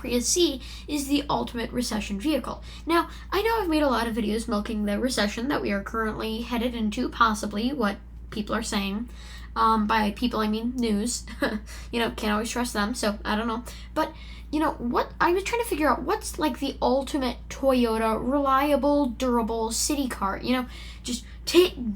Prius C is the ultimate recession vehicle. Now, I know I've made a lot of videos milking the recession that we are currently headed into, possibly what people are saying. By people, I mean news. Can't always trust them, so I don't know. But, what I was trying to figure out, what's like the ultimate Toyota reliable, durable city car? Just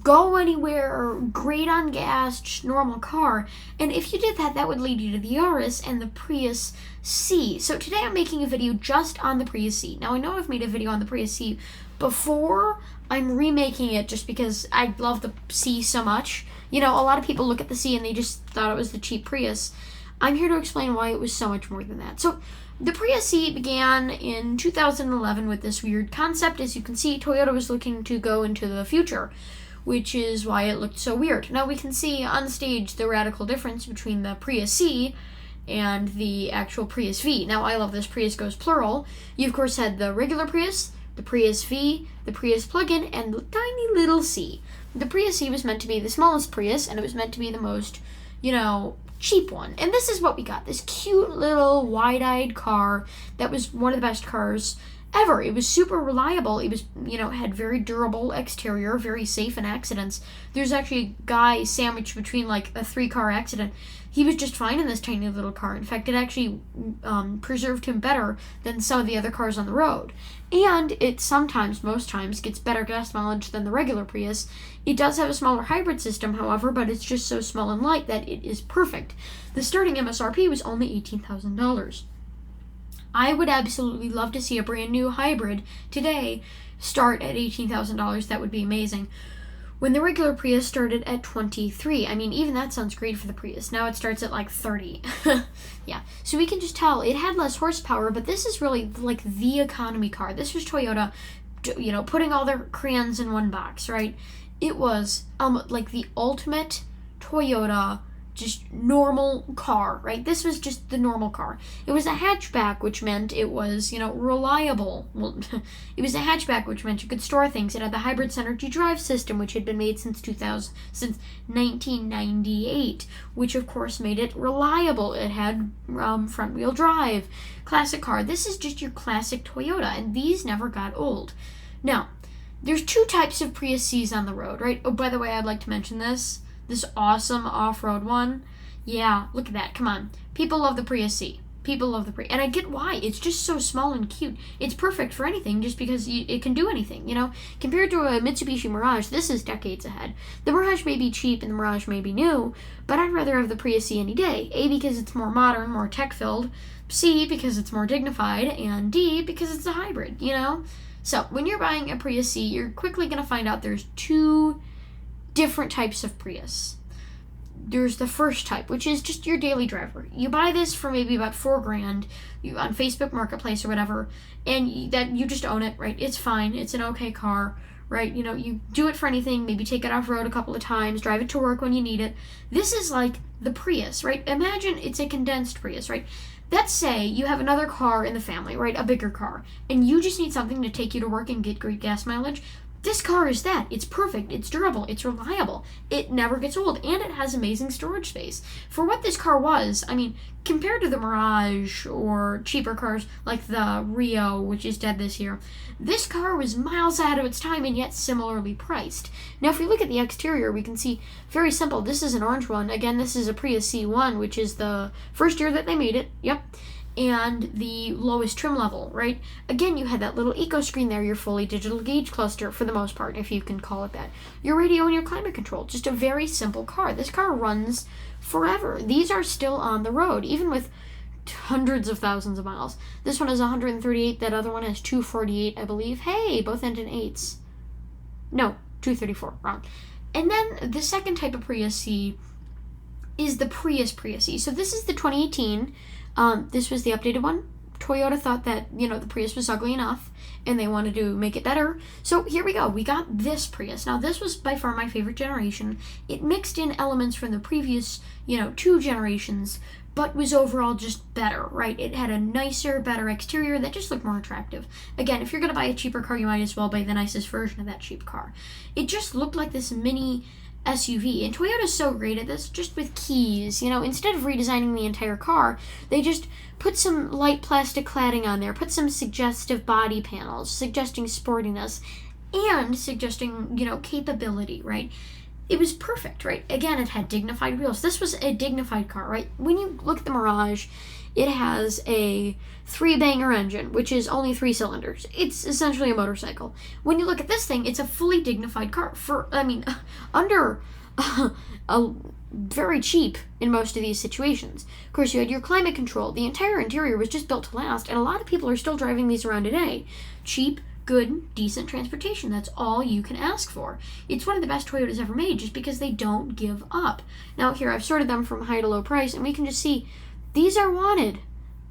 go anywhere, great on gas, just normal car. And if you did that, that would lead you to the Yaris and the Prius C. So today I'm making a video just on the Prius C. Now I know I've made a video on the Prius C before. I'm remaking it just because I love the C so much. A lot of people look at the C and they just thought it was the cheap Prius. I'm here to explain why it was so much more than that. So the Prius C began in 2011 with this weird concept. As you can see, Toyota was looking to go into the future, which is why it looked so weird. Now we can see on stage the radical difference between the Prius C and the actual Prius V. Now I love this, Prius goes plural. You of course had the regular Prius, the Prius V, the Prius plug-in, and the tiny little C. The Prius C was meant to be the smallest Prius, and it was meant to be the most, cheap one. And this is what we got, this cute little wide-eyed car that was one of the best cars ever. It was super reliable. It was, had very durable exterior, very safe in accidents. There's actually a guy sandwiched between like a 3-car accident. He was just fine in this tiny little car. In fact, it actually preserved him better than some of the other cars on the road. And it sometimes, most times, gets better gas mileage than the regular Prius. It does have a smaller hybrid system, however, but it's just so small and light that it is perfect. The starting MSRP was only $18,000. I would absolutely love to see a brand new hybrid today start at $18,000. That would be amazing. When the regular Prius started at $23,000, I mean, even that sounds great for the Prius. Now it starts at like $30,000. Yeah, so we can just tell it had less horsepower, but this is really like the economy car. This was Toyota, putting all their crayons in one box, right? It was like the ultimate Toyota, just normal car, right? This was just the normal car. It was a hatchback, which meant it was, reliable. Well, it was a hatchback, which meant you could store things. It had the hybrid synergy drive system, which had been made since 1998, which of course made it reliable. It had front-wheel drive, classic car. This is just your classic Toyota, and these never got old. Now, there's 2 types of Prius Cs on the road, right? Oh, by the way, I'd like to mention this awesome off-road one. Yeah, look at that. Come on. People love the Prius C. People love the Prius. And I get why. It's just so small and cute. It's perfect for anything just because it can do anything, Compared to a Mitsubishi Mirage, this is decades ahead. The Mirage may be cheap and the Mirage may be new, but I'd rather have the Prius C any day. A, because it's more modern, more tech-filled. C, because it's more dignified. And D, because it's a hybrid, So, when you're buying a Prius C, you're quickly going to find out there's 2 different types of Prius. There's the first type, which is just your daily driver. You buy this for maybe about $4,000 on Facebook Marketplace or whatever, and that you just own it, right? It's fine. It's an okay car, right? You do it for anything. Maybe take it off road a couple of times, drive it to work when you need it. This is like the Prius, right? Imagine it's a condensed Prius, right? Let's say you have another car in the family, right? A bigger car, and you just need something to take you to work and get great gas mileage. This car is that. It's perfect, it's durable, it's reliable, it never gets old, and it has amazing storage space. For what this car was, I mean, compared to the Mirage or cheaper cars like the Rio, which is dead this year, this car was miles ahead of its time and yet similarly priced. Now, if we look at the exterior, we can see, very simple, this is an orange one. Again, this is a Prius C1, which is the first year that they made it. Yep. And the lowest trim level, right? Again, you had that little eco screen there, your fully digital gauge cluster, for the most part, if you can call it that. Your radio and your climate control, just a very simple car. This car runs forever. These are still on the road, even with hundreds of thousands of miles. This one has 138, that other one has 248, I believe. Hey, both end in 8s. No, 234, wrong. And then the second type of Prius C is the Prius C. So this is the 2018. This was the updated one. Toyota thought that, the Prius was ugly enough, and they wanted to make it better. So here we go. We got this Prius. Now, this was by far my favorite generation. It mixed in elements from the previous, 2 generations, but was overall just better, right? It had a nicer, better exterior that just looked more attractive. Again, if you're going to buy a cheaper car, you might as well buy the nicest version of that cheap car. It just looked like this mini SUV. And Toyota's so great at this, just with keys. Instead of redesigning the entire car, they just put some light plastic cladding on there, put some suggestive body panels, suggesting sportiness, and suggesting, capability, right? It was perfect, right? Again, it had dignified wheels. This was a dignified car, right? When you look at the Mirage, it has a 3-banger engine, which is only 3 cylinders. It's essentially a motorcycle. When you look at this thing, it's a fully dignified car. Under very cheap in most of these situations. Of course, you had your climate control. The entire interior was just built to last, and a lot of people are still driving these around today. Cheap, good, decent transportation. That's all you can ask for. It's one of the best Toyotas ever made just because they don't give up. Now here, I've sorted them from high to low price, and we can just see these are wanted.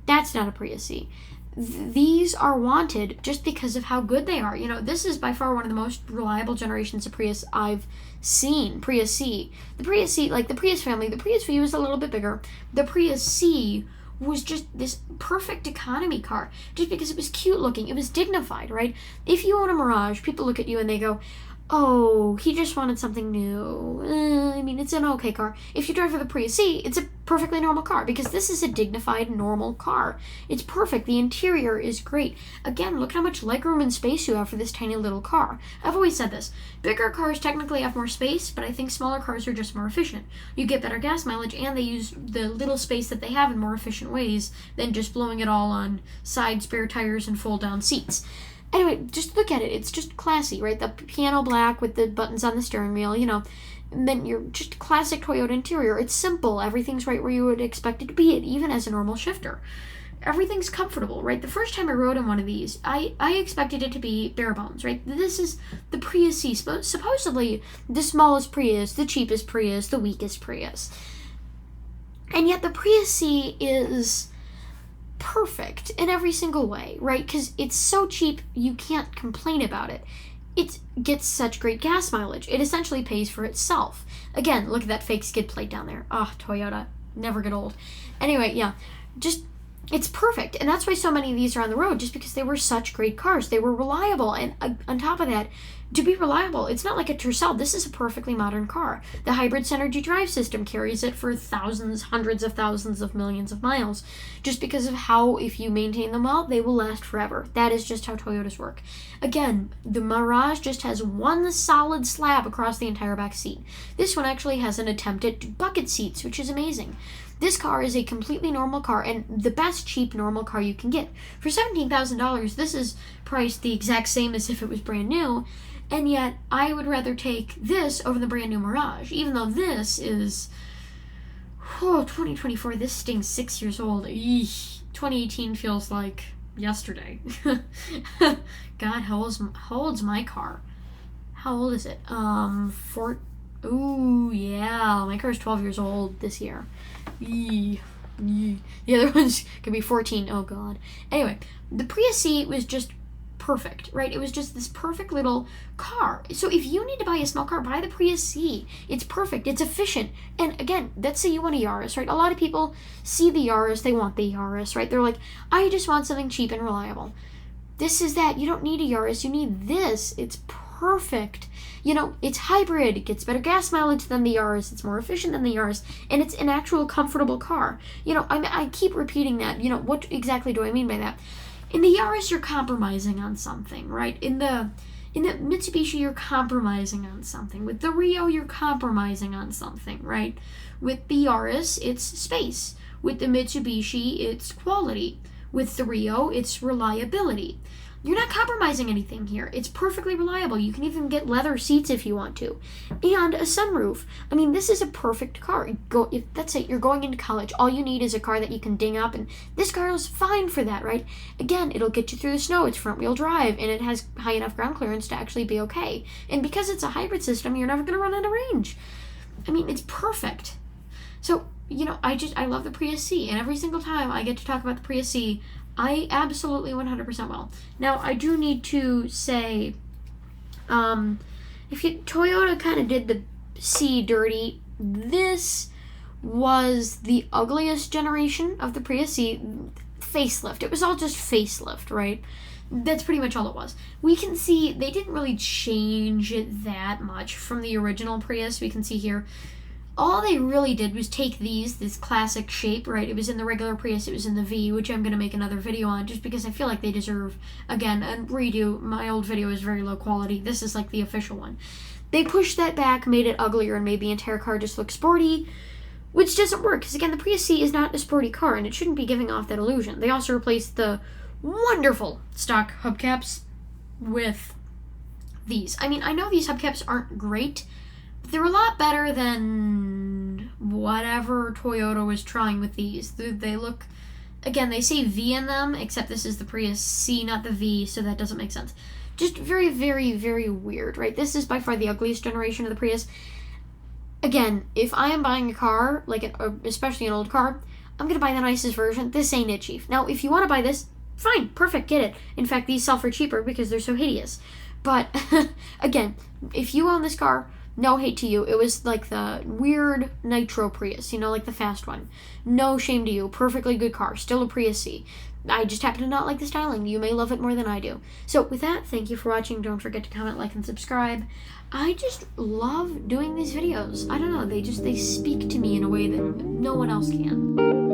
That's not a Prius C. These are wanted just because of how good they are. This is by far one of the most reliable generations of Prius I've seen. Prius C. The Prius C, like the Prius family, the Prius V was a little bit bigger. The Prius C was just this perfect economy car just because it was cute looking. It was dignified, right? If you own a Mirage, people look at you and they go, oh, he just wanted something new. It's an okay car. If you drive for the Prius C, it's a perfectly normal car because this is a dignified, normal car. It's perfect. The interior is great. Again, look how much legroom and space you have for this tiny little car. I've always said this. Bigger cars technically have more space, but I think smaller cars are just more efficient. You get better gas mileage, and they use the little space that they have in more efficient ways than just blowing it all on side spare tires and fold-down seats. Anyway, just look at it. It's just classy, right? The piano black with the buttons on the steering wheel, And then you're just classic Toyota interior. It's simple. Everything's right where you would expect it to be, even as a normal shifter. Everything's comfortable, right? The first time I rode in one of these, I expected it to be bare bones, right? This is the Prius C, supposedly the smallest Prius, the cheapest Prius, the weakest Prius. And yet the Prius C is perfect in every single way, right? Because it's so cheap, you can't complain about it. It gets such great gas mileage. It essentially pays for itself. Again, look at that fake skid plate down there. Toyota. Never get old. Anyway, yeah. It's perfect. And that's why so many of these are on the road, just because they were such great cars. They were reliable. And on top of that, to be reliable, it's not like a Tercel. This is a perfectly modern car. The hybrid synergy drive system carries it for thousands, hundreds of thousands of millions of miles, just because of how, if you maintain them well, they will last forever. That is just how Toyotas work. Again, the Mirage just has one solid slab across the entire back seat. This one actually has an attempt at bucket seats, which is amazing. This car is a completely normal car and the best cheap normal car you can get. For $17,000, this is priced the exact same as if it was brand new, and yet I would rather take this over the brand new Mirage, even though this is 2024. This thing's 6 years old. Eesh. 2018 feels like yesterday. God, how old's my car? How old is it? Ooh, yeah, my car's 12 years old this year. The other ones could be 14. Oh, God. Anyway, the Prius C was just perfect, right? It was just this perfect little car. So if you need to buy a small car, buy the Prius C. It's perfect. It's efficient. And again, let's say you want a Yaris, right? A lot of people see the Yaris. They want the Yaris, right? They're like, I just want something cheap and reliable. This is that. You don't need a Yaris. You need this. It's perfect. It's hybrid. It gets better gas mileage than the Yaris. It's more efficient than the Yaris. And it's an actual comfortable car. I keep repeating that. What exactly do I mean by that? In the Yaris, you're compromising on something, right? In the Mitsubishi, you're compromising on something. With the Rio, you're compromising on something, right? With the Yaris, it's space. With the Mitsubishi, it's quality. With the Rio, it's reliability. You're not compromising anything here. It's perfectly reliable. You can even get leather seats if you want to. And a sunroof. This is a perfect car. If that's it, you're going into college. All you need is a car that you can ding up, and this car is fine for that, right? Again, it'll get you through the snow. It's front-wheel drive, and it has high enough ground clearance to actually be okay. And because it's a hybrid system, you're never going to run out of range. It's perfect. So, I love the Prius C, and every single time I get to talk about the Prius C, I absolutely 100% will. Now, I do need to say, Toyota kind of did the C dirty. This was the ugliest generation of the Prius C facelift. It was all just facelift, right? That's pretty much all it was. We can see they didn't really change it that much from the original Prius. We can see here, all they really did was take this classic shape, right? It was in the regular Prius, it was in the V, which I'm going to make another video on just because I feel like they deserve, again, a redo. My old video is very low quality. This is like the official one. They pushed that back, made it uglier, and made the entire car just look sporty, which doesn't work, because again, the Prius C is not a sporty car, and it shouldn't be giving off that illusion. They also replaced the wonderful stock hubcaps with these. I mean, I know these hubcaps aren't great, but they're a lot better than whatever Toyota was trying with these. They look, again, they say V in them, except this is the Prius C, not the V, so that doesn't make sense. Just very, very, very weird, right? This is by far the ugliest generation of the Prius. Again, if I am buying a car, especially an old car, I'm going to buy the nicest version. This ain't it, Chief. Now, if you want to buy this, fine, perfect, get it. In fact, these sell for cheaper because they're so hideous. But, again, if you own this car, no hate to you. It was like the weird Nitro Prius, like the fast one. No shame to you. Perfectly good car. Still a Prius C. I just happen to not like the styling. You may love it more than I do. So, with that, thank you for watching. Don't forget to comment, like, and subscribe. I just love doing these videos. I don't know, they speak to me in a way that no one else can.